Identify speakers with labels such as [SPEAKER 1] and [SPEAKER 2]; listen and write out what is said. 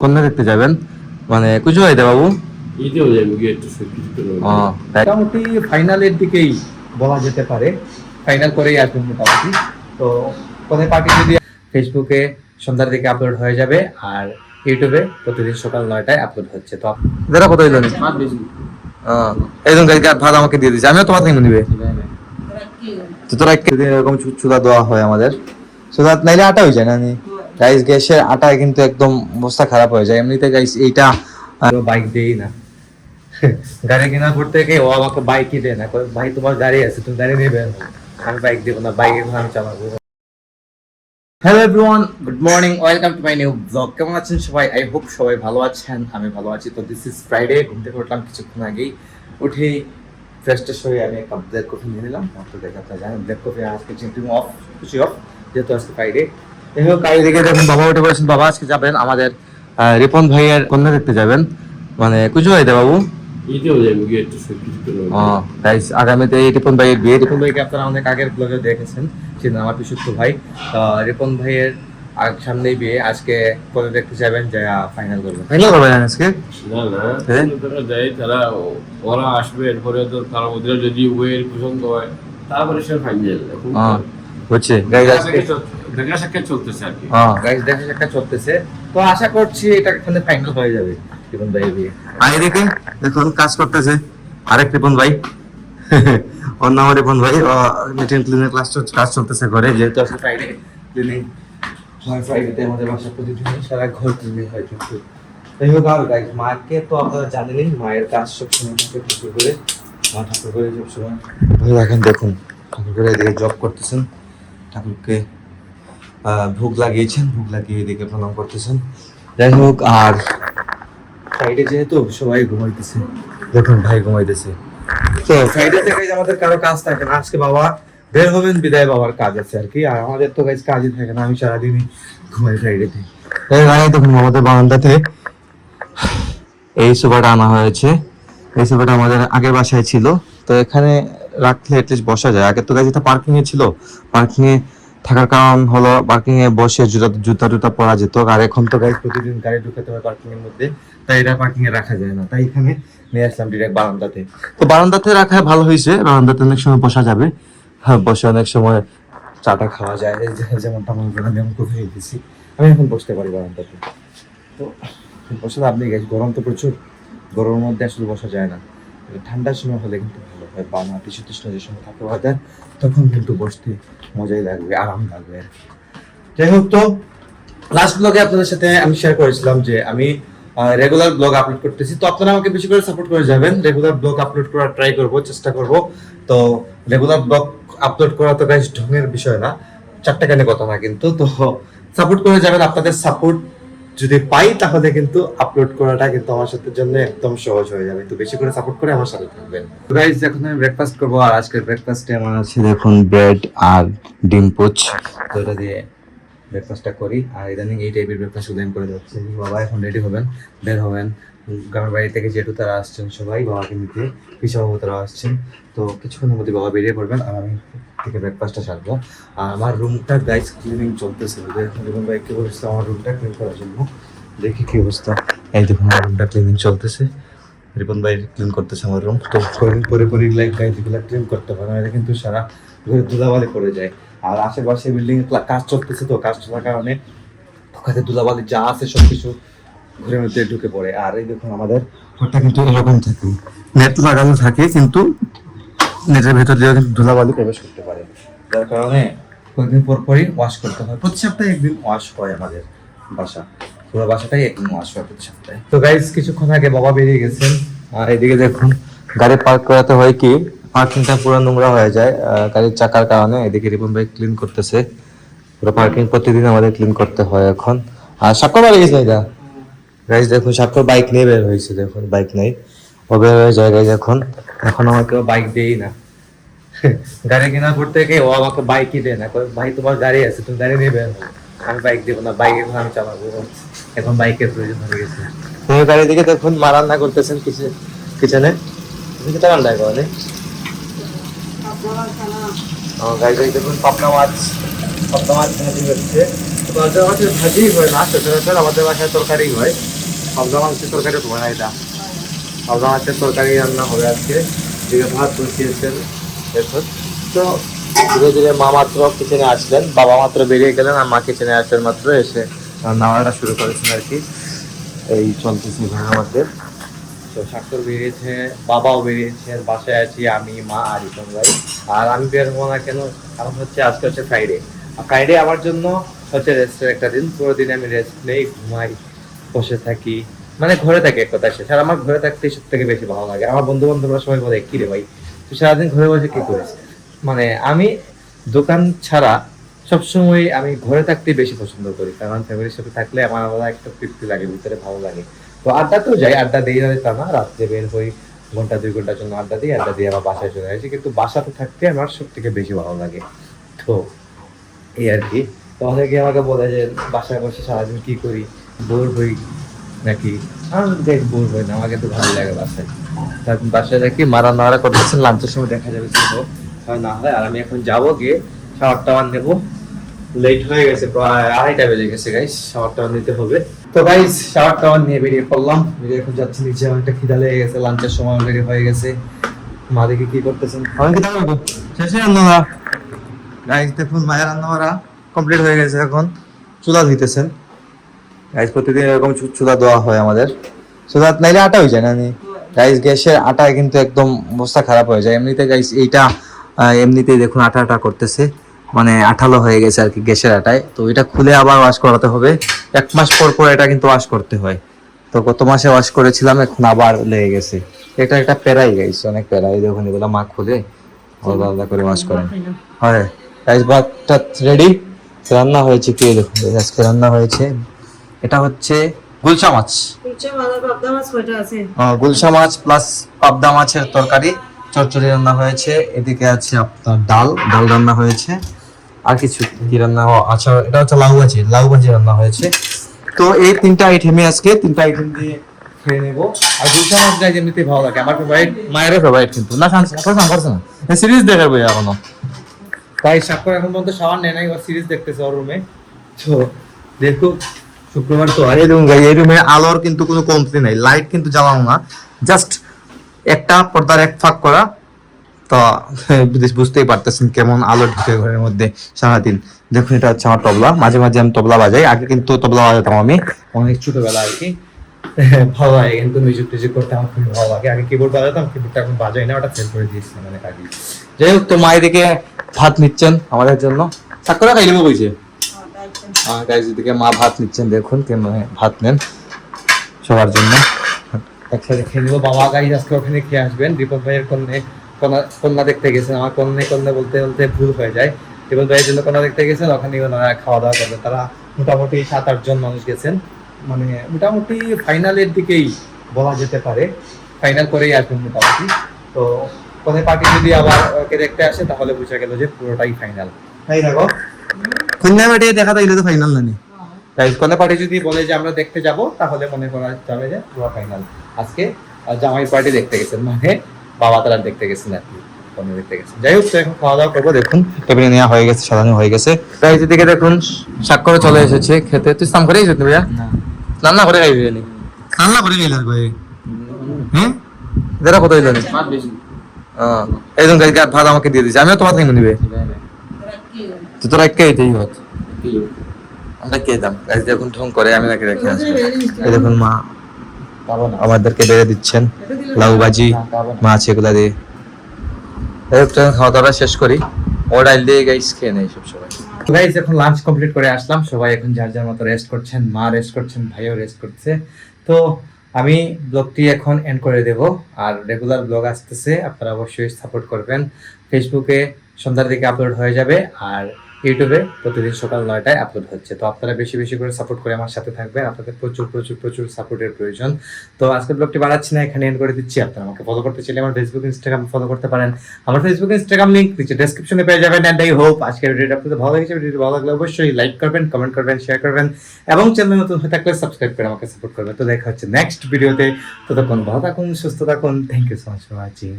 [SPEAKER 1] কোনটা দেখতে যাবেন? মানে কুচু হইতে বাবু
[SPEAKER 2] ঈদেও যাবে গিয়ে একটু কিছু করে
[SPEAKER 3] মোটামুটি ফাইনালের দিকেই বলা যেতে পারে, ফাইনাল করেই আসবেন মোটামুটি। তো কোথায় পার্টি যদি ফেসবুকে সন্ধ্যার দিকে আপলোড হয়ে যাবে, আর ইউটিউবে প্রতিদিন সকাল 9টায় আপলোড হচ্ছে। তো
[SPEAKER 1] এরা কত হইল নি?
[SPEAKER 2] ভাত বেশি
[SPEAKER 1] একজন গাড়ি ভাত আমাকে দিয়ে দিচ্ছে, আমিও তোমার থেকে নিবে। তো তোরা একদিন এরকম চুলা দেওয়া হয় আমাদের, চুলা নাইলে আটা হয়ে যায় না নি গাইস। গ্যাসের আটায় কিন্তু একদম অবস্থা খারাপ হয়ে যায় এমনিতে গাইস। এইটা
[SPEAKER 3] বাইক দেই না, গাড়ি কেনার পর থেকে ও আমাকে বাইকই দেয় না, কয়, ভাই তোমার গাড়ি আছে, তুমি গাড়ি নেবে না। আমি বাইক দেবো না, বাইক এখন আমি চালাবো। Hello everyone, good morning, welcome to my new blog. কেমন আছেন সবাই? আই হোপ সবাই ভালো আছেন, আমি ভালো আছি। তো দিস ইজ ফ্রাইডে, ঘুম থেকে উঠলাম কিছুক্ষণ আগেই, উঠেই ফ্রেশ ট্রেশ হয়ে আমি এক কাপ ব্ল্যাক কফি নিয়ে নিলাম। তো দেখা আপনারা জানেন ব্ল্যাক কফি আজকে চিন্টু অফ, খুশি অফ, যেহেতু আজকে ফ্রাইডে। যাই হোক, দিকে দেখুন বাবা উঠে পড়েছেন। বাবা আজকে যাবেন আমাদের রিপন ভাইয়ের কন্যা দেখতে যাবেন, মানে কুচু হইতে বাবু।
[SPEAKER 2] ঈদেও যাবে গিয়ে একটু কিছু করে
[SPEAKER 3] গাইস, আগামীতে এই রিপন ভাইয়ের বিয়ে। রিপন ভাইকে আপনারা অনেক আগের ব্লগে দেখেছেন, চিনেন, আমার পিসুত্ত ভাই। রিপন ভাইয়ের সামনেই বিয়ে, আজকে করে দেখতে যাবেন, যে ফাইনাল করবেন।
[SPEAKER 1] ফাইনাল করবেন আজকে?
[SPEAKER 2] না না, তারা দেয়, তারা ওরা আসবে, এরপরে তো তারা ওদের যদি ওয়ের পছন্দ হয় তারপরে সে ফাইনাল। এখন
[SPEAKER 1] বুঝছি গাইস, আজকে
[SPEAKER 2] দেখা সাক্ষাৎ চলতেছে আর কি।
[SPEAKER 3] গাইস দেখা একটা চলতেছে, তো আশা করছি এটা এখানে ফাইনাল হয়ে যাবে রিপন ভাইয়ের বিয়ে।
[SPEAKER 1] আর এদিকে দেখুন কাজ করতেছে আরেক রিপন ভাই, ওর নাম রিপন ভাই। মিটিং ক্লিনের কাজ চলতেছে ঘরে, যেহেতু
[SPEAKER 3] আজকে ফ্রাইডে, ক্লিনিং হয়। ফ্রাইডেতে আমাদের বাসা প্রতিদিন সারা ঘর ক্লিনিং হয়। কিন্তু যাই হোক, আর গাইস মাকে তো আপনারা জানেনই, মায়ের কাজ সব সময় থেকে ঠাকুর করে, মা ঠাকুর করে সব সময়
[SPEAKER 1] ভাই এখন দেখুন ঠাকুর করে এদিকে জব করতেছেন, ঠাকুরকে ভোগ লাগিয়েছেন, ভোগ লাগিয়ে এদিকে প্রণাম করতেছেন। যাই হোক, আর
[SPEAKER 3] ফ্রাইডে যেহেতু সবাই ঘুমাইতেছে,
[SPEAKER 1] দেখুন ভাই ঘুমাইতেছে।
[SPEAKER 3] তো ফ্রাইডেতে গাইস আমাদের কারো কাজ থাকে না। আজকে বাবা বের হবেন, বিদায় বাবার কাজ আছে আর কি। আর আমাদের তো গাইস কাজই থাকে না, আমি সারাদিনই ঘুমাই ফ্রাইডেতে।
[SPEAKER 1] এই ভাই দেখুন আমাদের বারান্দাতে এই সোফাটা আনা হয়েছে। এই সোফাটা আমাদের আগের বাসায় ছিল, তো এখানে রাখলে এটলিস্ট বসা যায়। আগে তো গাইজ এটা পার্কিং এ ছিল, পার্কিং এ থাকার কারণ হলো পার্কিং এ বসে জুতা টুতা পরা যেত। আর এখন তো গাইজ
[SPEAKER 3] প্রতিদিন গাড়ি ঢুকাতে হয় পার্কিং এর মধ্যে, তাই এটা পার্কিং এ রাখা যায় না, তাই এখানে নিয়ে আসলাম ডিরেক্ট বারান্দাতে।
[SPEAKER 1] তো বারান্দাতে রাখা ভালো হয়েছে, বারান্দাতে অনেক সময় বসা যাবে। হ্যাঁ, বসে অনেক সময়
[SPEAKER 3] চাটা খাওয়া যায়, এই যেমনটা মনে করেন যেমন কফি খেয়েছি, আমি এখন বসতে পারি বারান্দাতে। তো বসে আপনি গাইজ, গরম তো প্রচুর, গরমের মধ্যে আসলে বসা যায় না। ঠান্ডার সময় হলে কিন্তু ভালো হয়, বা নাতিশীতোষ্ণ তৃষ্ণ যে সময় থাকে ওয়েদার, তখন কিন্তু বসতে মজাই লাগবে, আরাম লাগবে আর কি। যাই হোক, তো লাস্ট ব্লগে আপনাদের সাথে আমি শেয়ার করেছিলাম যে আমি রেগুলার ব্লগ আপলোড করতেছি। তো আপনারা আমাকে বেশি করে সাপোর্ট করে যাবেন, রেগুলার ব্লগ আপলোড করার ট্রাই করব, চেষ্টা করব। তো রেগুলার ব্লগ আপলোড করা তো গাইস ঢঙের বিষয় না, চারটা কানে কথা না কিন্তু। তো সাপোর্ট করে যাবেন, আপনাদের সাপোর্ট যদি পাই তাহলে কিন্তু আপলোড করাটা কিন্তু আমার সাথে জন্য একদম সহজ হয়ে যাবে। তো বেশি করে সাপোর্ট করে আমার সাথে থাকবেন। গাইস, এখন আমি ব্রেকফাস্ট করবো, আর আজকের ব্রেকফাস্টে আমার আছে দেখুন ব্রেড আর ডিম পোচ। তো এটা দিয়ে ব্রেকফাস্টটা করি। আর ইদানিং এই টাইপের ব্রেকফাস্ট উদয়ন করে যাচ্ছে। বাবা এখন রেডি হবেন, বের হবেন। গ্রামের বাড়ি থেকে যেহেতু তারা আসছেন সবাই বাবাকে নিতে, পিসাবাবু তারা আসছেন। তো কিছুক্ষণের মধ্যে বাবা বেরিয়ে পড়বেন, আর আমি থেকে ব্রেকফাস্টটা সারবো। আর আমার রুমটা গাইস ক্লিনিং চলতেছে, রিপন ভাইকে বলেছিলাম আমার রুমটা ক্লিন করার জন্য। দেখি কি অবস্থা। এই দেখুন আমার রুমটা ক্লিনিং চলতেছে, রিপন ভাই ক্লিন করতেছে আমার রুম। তো কয়েকদিন পরে পরে গাইজ এগুলো ক্লিন করতে পারে, এটা কিন্তু সারা ঘরে ধুলাবালি পড়ে যায়। আর আশেপাশে বিল্ডিং কাজ চলতেছে, তো কাজ চলার কারণে ওখানে ধুলাবালি যা আছে সবকিছু ঘরের মধ্যে ঢুকে পড়ে। আর এই দেখুন আমাদের ঘরটা কিন্তু এরকম থাকে, নেট লাগানো থাকে, কিন্তু নেটের ভেতর দিয়ে কিন্তু ধুলাবালি প্রবেশ করতে পারে, যার কারণে কয়েকদিন পর পরই ওয়াশ করতে হয়। প্রতি সপ্তাহে একদিন ওয়াশ হয় আমাদের বাসা, পুরো বাসাটাই একদিন ওয়াশ হয় প্রতি সপ্তাহে। তো গাইজ কিছুক্ষণ আগে বাবা বেরিয়ে গেছেন। আর এদিকে দেখুন
[SPEAKER 1] গাড়ি পার্ক করাতে হয় কি, পার্কিংটা পুরো নোংরা হয়ে যায় গাড়ির চাকার কারণে। এদিকে রিপন ভাই ক্লিন করতেছে পুরো পার্কিং, প্রতিদিন আমাদের ক্লিন করতে হয় এখন। আর সাক্ষর বাড়ি গেছে এটা গাইজ, দেখুন সাক্ষর বাইক নিয়ে বের হয়েছে, দেখুন বাইক নেই, ও বের হয়ে যায় গাইজ। এখন
[SPEAKER 3] আমাকে বাইক দেই না, গাড়ি কেনার পর থেকে ও আমাকে বাইকই দেয় না, কয়, ভাই তোমার গাড়ি আছে, তুমি গাড়ি নেবে না। আমি বাইক দেবো না, বাইক এখন আমি চালাবো, এখন বাইকের প্রয়োজন হয়ে গেছে।
[SPEAKER 1] গাড়ি দিকে দেখুন মা রান্না করতেছেন কিচেনে, কিছু রান্না করে গাইজ। দেখুন পাবনা মাছ ভাজি হচ্ছে।
[SPEAKER 3] আমাদের বাসায় ভাজি হয় না, সচরাচর আমাদের বাসায় তরকারি হয়। পাবদা মাছের তরকারি হবে না এটা, পাবদা মাছের তরকারি রান্না হবে আজকে। দিকে ভাত বসিয়েছেন দেখুন। তো ধীরে ধীরে মা মাত্র কিচেনে আসলেন, বাবা মাত্র বেরিয়ে গেলেন, আর মা কিচেনে আসলেন মাত্র, এসে নামাটা শুরু করেছেন আর কি। এই চলতেছে ঘরের মধ্যে। তো স্বাক্ষর বেরিয়েছে, বাবাও বেরিয়েছে, বাসায় আছি আমি, মা আর রিপন ভাই। আর আমি বের হবো না কেন, কারণ হচ্ছে আজকে হচ্ছে ফ্রাইডে। আর ফ্রাইডে আমার জন্য হচ্ছে রেস্টের একটা দিন। পুরো দিন আমি রেস্ট নেই, ঘুমাই, বসে থাকি, মানে ঘরে থাকি এক কথা শেষ। আর আমার ঘরে থাকতে সব থেকে বেশি ভালো লাগে। আমার বন্ধু বান্ধবরা সবাই বলে কি রে ভাই তুই সারাদিন ঘরে বসে কি করিস। মানে আমি দোকান ছাড়া সবসময় আমি ঘরে থাকতে বেশি পছন্দ করি, কারণ ফ্যামিলির সাথে থাকলে আমার আলাদা একটা তৃপ্তি লাগে, ভিতরে ভালো লাগে। তো আড্ডাতেও যাই, আড্ডা দিয়ে যাবে তা না, রাত্রে বের হই ঘন্টা 2 ঘন্টার জন্য আড্ডা দিয়ে আবার বাসায় চলে আসি। কিন্তু বাসাতে থাকতে আমার সব থেকে বেশি ভালো লাগে। তো এই আর কি। তো অনেকে আমাকে বলে যে বাসায় বসে সারাদিন কি করি, বোর হই নাকি। আমি দেখ বোর হই না, আমাকে তো ভালো লাগে বাসায়। তারপর বাসায় দেখি মারা নাড়া করতেছেন, লাঞ্চের সময় দেখা যাবে কি হয় না হয়। আর আমি এখন যাবো, গিয়ে শাওয়ার টাওয়ার নেবো। লেট হয়ে গেছে, প্রায় 2:30 বেজে গেছে গাইস, শাওয়ার টাওয়ার নিতে হবে। তো গাইস শাওয়ার টাওয়ার নিয়ে বেরিয়ে পড়লাম, বেরিয়ে এখন যাচ্ছি নিচে। অনেকটা খিদা লেগে গেছে, লাঞ্চের সময় অলরেডি হয়ে গেছে। মা দেখি কি করতেছেন, আমি কি দাঁড়াবো শেষে রান্না গাইস। দেখুন মায়ের রান্না করা কমপ্লিট হয়ে গেছে, এখন চুলা ধুইতেছেন গাইস। প্রতিদিন এরকম চুলা দেওয়া হয় আমাদের, চুলা নাইলে আটা হয়ে যায় না গাইস। গ্যাসের আটায় কিন্তু একদম অবস্থা খারাপ হয়ে যায়। এমনিতে গাইস এইটা এমনিতেই দেখুন আটা আটা করতেছে, মানে আঠালো হয়ে গেছে আর কি গ্যাসের আটায়। তো এটা খুলে আবার ওয়াশ করাতে হবে, 1 মাস পর পর এটা কিন্তু ওয়াশ করতে হয়। তো গত মাসে ওয়াশ করেছিলাম, এখন আবার লেগে গেছে। এটা একটা প্যারাই গাইস, অনেক প্যারাই। দেখুন এগুলো মা খুলে আলাদা আলাদা করে ওয়াশ করেন। হয় গাইস, ভাতটা রেডি। রান্না হয়েছে কি দেখুন, আজকে রান্না হয়েছে, এটা হচ্ছে গুলশা মাছ। গুলশা মাছ প্লাস পাবদা মাছের তরকারি, চচ্চড়ি রান্না হয়েছে। এদিকে আছে আপনার ডাল রান্না হয়েছে। আর কিছু কি রান্না আচ্ছা, এটা হচ্ছে লাউ ভাজি রান্না হয়েছে। তো এই 3টা আইটেমই আজকে, 3টা আইটেম দিয়ে খেয়ে নেবো। আর গুলশা মাছটা যেমনিতে ভালো লাগে, আমার ফেভারিট, মায়েরও ফেভারিট। কিন্তু না করছে না সিরিজ দেখাবো এখনো। তাই সাক্ষর এখন পর্যন্ত শাওয়ার নেয় নাই, ওর সিরিজ দেখতেছে ওর রুমে। তো দেখো শুক্রবার তো এই রুম গাই, এই রুমে আলোর কিন্তু কোনো কমতি নাই, লাইট কিন্তু জ্বালানো না, জাস্ট একটা পর্দার এক ফাঁক করা। তো বুঝতেই পারতেছেন কেমন আলো ঢুকে ঘরের মধ্যে সারাদিন। দেখুন এটা হচ্ছে আমার তবলা, মাঝে মাঝে আমি তবলা বাজাই। আগে কিন্তু তবলা বাজাতাম আমি অনেক ছোটবেলা আর কি। ভালো লাগে কিন্তু মিউজিক টিউজিক করতে আমার খুবই ভালো লাগে। আগে কিবোর্ড বাজাতাম, কিবোর্ডটা এখন বাজাই না, ওটা সেল করে দিয়েছিলাম অনেক আগে। যাই হোক, তো মায়ের দিকে ভাত নিচ্ছেন আমাদের জন্য, সাক্ষরা খাই নেবো কইছে। গাইজ এদিকে মা ভাত নিচ্ছেন, দেখুন কেমন ভাত নেন সবার জন্য, একসাথে খেয়ে নিবো। বাবা গাইজ আজকে ওখানে খেয়ে আসবেন, দীপক ভাইয়ের কন্যা দেখতে গেছেন। আমার কন্যা বলতে বলতে ভুল হয়ে যায়। দীপক ভাইয়ের জন্য কন্যা দেখতে গেছেন, ওখানে ওনারা খাওয়া দাওয়া করবেন। তারা মোটামুটি 7-8 জন মানুষ গেছেন, মানে মোটামুটি ফাইনালের দিকেই বলা যেতে পারে, ফাইনাল করেই আসবেন মোটামুটি। তো কোনো পার্টি যদি আবার ওকে দেখতে আসে তাহলে বুঝা গেল যে পুরোটাই ফাইনাল। তাই দেখো কন্যা পার্টি দেখা তাইলে তো ফাইনাল না। তাই কোনো পার্টি যদি বলে যে আমরা দেখতে যাব, তাহলে মনে করা যাবে যে পুরো ফাইনাল। আজকে জামাই পার্টি দেখতে গেছেন, মানে বাবা তারা দেখতে গেছেন আর কি, কন্যা দেখতে গেছেন। যাই হোক, তো এখন খাওয়া দাওয়া করবো। দেখুন টেবিলে নেওয়া হয়ে গেছে, সাজানো হয়ে গেছে। তাই যেদিকে দেখুন স্বাক্ষরে চলে এসেছে খেতে। তুই স্নান করেই যেতে ভাইয়া? রান্না করে খাইবি রান্না করে গেলার হ্যাঁ যেটা কত হইল এইজন গাড়ি ভাত আমাকে দিয়ে দিচ্ছে, আমিও তোমার থেকে নিবে। তো তোরা কে এটাই হত আমরা কে দাম গাছ দেখুন ঢং করে, আমি নাকি রেখে আসবো। এই দেখুন মা আমাদেরকে বেড়ে দিচ্ছেন লাউ ভাজি মাছ এগুলা দিয়ে। খাওয়া দাওয়া শেষ করি, ও ডাইল দিয়ে গাইস খেয়ে নেই সব সবাই। গাইস এখন লাঞ্চ কমপ্লিট করে আসলাম, সবাই এখন যার যার মতো রেস্ট করছেন, মা রেস্ট করছেন, ভাইও রেস্ট করছে। তো আমি ব্লগটি এখন এন্ড করে দেব। আর রেগুলার ব্লগ আসতেছে, আপনারা অবশ্যই সাপোর্ট করবেন। ফেসবুকে সন্ধ্যার দিকে আপলোড হয়ে যাবে, আর ইউটিউবে প্রতিদিন সকাল 9টায় আপলোড হচ্ছে। তো আপনারা বেশি বেশি করে সাপোর্ট করে আমার সাথে থাকবেন, আপনাদের প্রচুর প্রচুর প্রচুর সাপোর্টের প্রয়োজন। তো আজকের ব্লগটি বাড়াচ্ছি না, এখানে এন্ড করে দিচ্ছি। আপনারা আমাকে ফলো করতে চাইলে আমার ফেসবুক ইনস্টাগ্রাম ফলো করতে পারেন। আমার ফেসবুক ইনস্টাগ্রাম লিংক নিচে ডেসক্রিপশনে পেয়ে যাবেন। এন্ড আই হোপ আজকের ভিডিওটা আপনাদের ভালো লেগেছে। ভিডিওটি ভালো লাগলে অবশ্যই লাইক করবেন, কমেন্ট করবেন, শেয়ার করবেন, এবং চ্যানেল নতুন হয়ে থাকলে সাবস্ক্রাইব করে আমাকে সাপোর্ট করবেন। তো দেখা হচ্ছে নেক্সট ভিডিওতে। ততক্ষণ ভালো থাকুন, সুস্থ থাকুন। Thank you so much for watching.